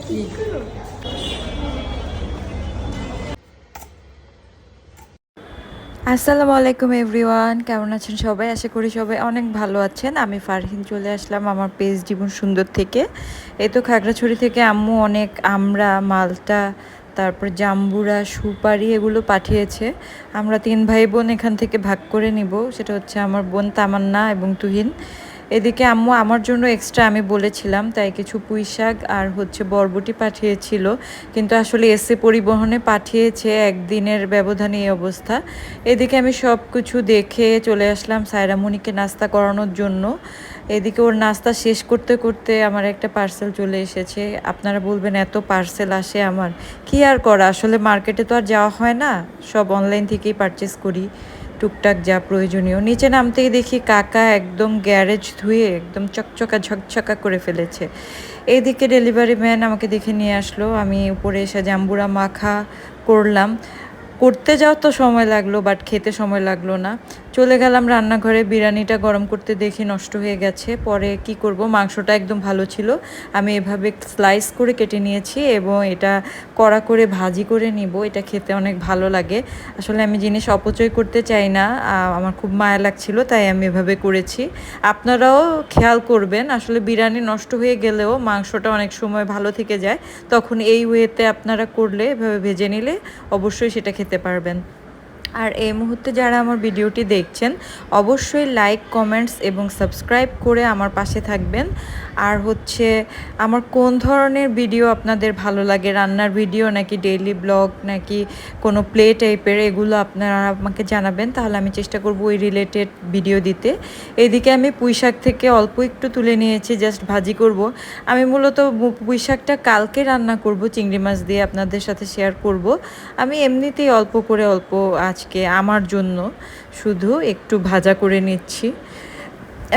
কি আসসালামু আলাইকুম এভরিওয়ান, কেমন আছেন সবাই? আশা করি সবাই অনেক ভালো আছেন। আমি ফারহিন চলে আসলাম আমার পেজ জীবন সুন্দর থেকে। এই তো খাগড়াছড়ি থেকে আম্মু অনেক আমড়া, মালটা, তারপর জাম্বুরা, সুপারি এগুলো পাঠিয়েছে। আমরা 3 ভাই বোন এখান থেকে ভাগ করে নিব। সেটা হচ্ছে আমার বোন তামান্না এবং তুহিন। এদিকে আম্মু আমার জন্য এক্সট্রা আমি বলেছিলাম তাই কিছু পুঁই শাক আর হচ্ছে বরবটি পাঠিয়েছিল, কিন্তু আসলে এসে পরিবহনে পাঠিয়েছে, একদিনের ব্যবধানে এই অবস্থা। এদিকে আমি সব কিছু দেখে চলে আসলাম সায়রামণিকে নাস্তা করানোর জন্য। এদিকে ওর নাস্তা শেষ করতে করতে আমার একটা পার্সেল চলে এসেছে। আপনারা বলবেন এত পার্সেল আসে, আমার কি আর করা, আসলে মার্কেটে তো আর যাওয়া হয় না, সব অনলাইন থেকেই পারচেস করি টুকটাক যা প্রয়োজনীয়। নিচে নামতেই দেখি কাকা একদম গ্যারেজ ধুয়ে একদম চকচকা ঝকঝকা করে ফেলেছে। এইদিকে ডেলিভারি ম্যান আমাকে দেখে নিয়ে আসলো। আমি উপরে এসে জাম্বুরা মাখা করলাম। করতে যাও তো সময় লাগলো, বাট খেতে সময় লাগলো না। চলে গেলাম রান্নাঘরে, বিরিয়ানিটা গরম করতে দেখি নষ্ট হয়ে গেছে। পরে কি করব, মাংসটা একদম ভালো ছিল, আমি এভাবে স্লাইস করে কেটে নিয়েছি এবং এটা কড়া করে ভাজি করে নিব। এটা খেতে অনেক ভালো লাগে। আসলে আমি জিনিস অপচয় করতে চাই না, আমার খুব মায়া লাগছিল তাই আমি এভাবে করেছি। আপনারাও খেয়াল করবেন, আসলে বিরিয়ানি নষ্ট হয়ে গেলেও মাংসটা অনেক সময় ভালো থেকে যায়, তখন এই ওয়েতে আপনারা করলে, এভাবে ভেজে নিলে অবশ্যই সেটা খেতে পারবেন। আর এই মুহূর্তে যারা আমার ভিডিওটি দেখছেন অবশ্যই লাইক, কমেন্টস এবং সাবস্ক্রাইব করে আমার পাশে থাকবেন। আর হচ্ছে আমার কোন ধরনের ভিডিও আপনাদের ভালো লাগে, রান্নার ভিডিও নাকি ডেইলি ব্লগ নাকি কোনো প্লে টাইপের, এগুলো আপনারা আমাকে জানাবেন, তাহলে আমি চেষ্টা করব ওই রিলেটেড ভিডিও দিতে। এদিকে আমি পুঁই শাক থেকে অল্প একটু তুলে নিয়েছি, জাস্ট ভাজি করব। আমি মূলত পুঁই শাকটা কালকে রান্না করব চিংড়ি মাছ দিয়ে, আপনাদের সাথে শেয়ার করব। আমি এমনিতেই অল্প করে অল্প আজকে আমার জন্য শুধু একটু ভাজা করে নিচ্ছি।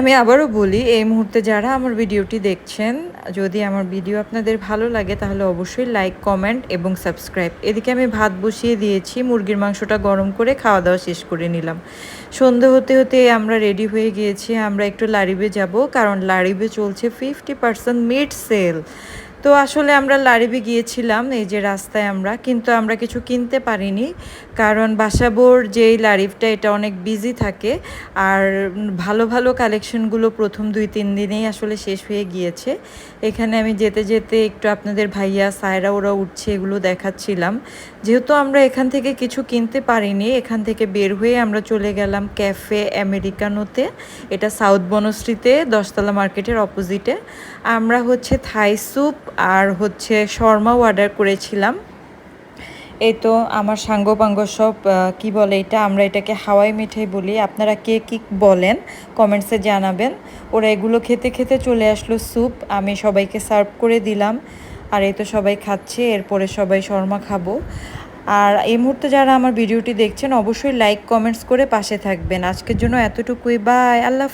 আমি আবারও বলি, এই মুহূর্তে যারা আমার ভিডিওটি দেখছেন, যদি আমার ভিডিও আপনাদের ভালো লাগে তাহলে অবশ্যই লাইক, কমেন্ট এবং সাবস্ক্রাইব। এদিকে আমি ভাত বসিয়ে দিয়েছি, মুরগির মাংসটা গরম করে খাওয়া দাওয়া শেষ করে নিলাম। সন্ধে হতে হতে আমরা রেডি হয়ে গিয়েছি, আমরা একটু লারিবে যাব, কারণ লারিবে চলছে 50% মিড সেল। তো আসলে আমরা লারিবে গিয়েছিলাম এই যে রাস্তায় আমরা, কিন্তু আমরা কিছু কিনতে পারিনি, কারণ বাসাবোর যেই লারিফটা এটা অনেক বিজি থাকে। আর ভালো ভালো কালেকশনগুলো প্রথম 2-3 দিনেই আসলে শেষ হয়ে গিয়েছে। এখানে আমি যেতে যেতে একটু আপনাদের ভাইয়া সায়রা ওরা উঠছে এগুলো দেখাচ্ছিলাম। যেহেতু আমরা এখান থেকে কিছু কিনতে পারিনি, এখান থেকে বের হয়ে আমরা চলে গেলাম ক্যাফে আমেরিকানোতে। এটা সাউথ বনশ্রীতে 10তলা মার্কেটের অপোজিটে। আমরা হচ্ছে থাই স্যুপ আর হচ্ছে শর্মাও অর্ডার করেছিলাম। এই তো আমার সাঙ্গপাঙ্গ সব কি বলে এটা, আমরা এটাকে হাওয়াই মিঠাই বলি, আপনারা কে কী বলেন কমেন্টসে জানাবেন। ওরা এগুলো খেতে খেতে চলে আসলো স্যুপ, আমি সবাইকে সার্ভ করে দিলাম। আর এই তো সবাই খাচ্ছে, এরপরে সবাই শর্মা খাবো। আর এই মুহূর্তে যারা আমার ভিডিওটি দেখছেন অবশ্যই লাইক, কমেন্টস করে পাশে থাকবেন। আজকের জন্য এতটুকুই, বাই, আল্লাহ।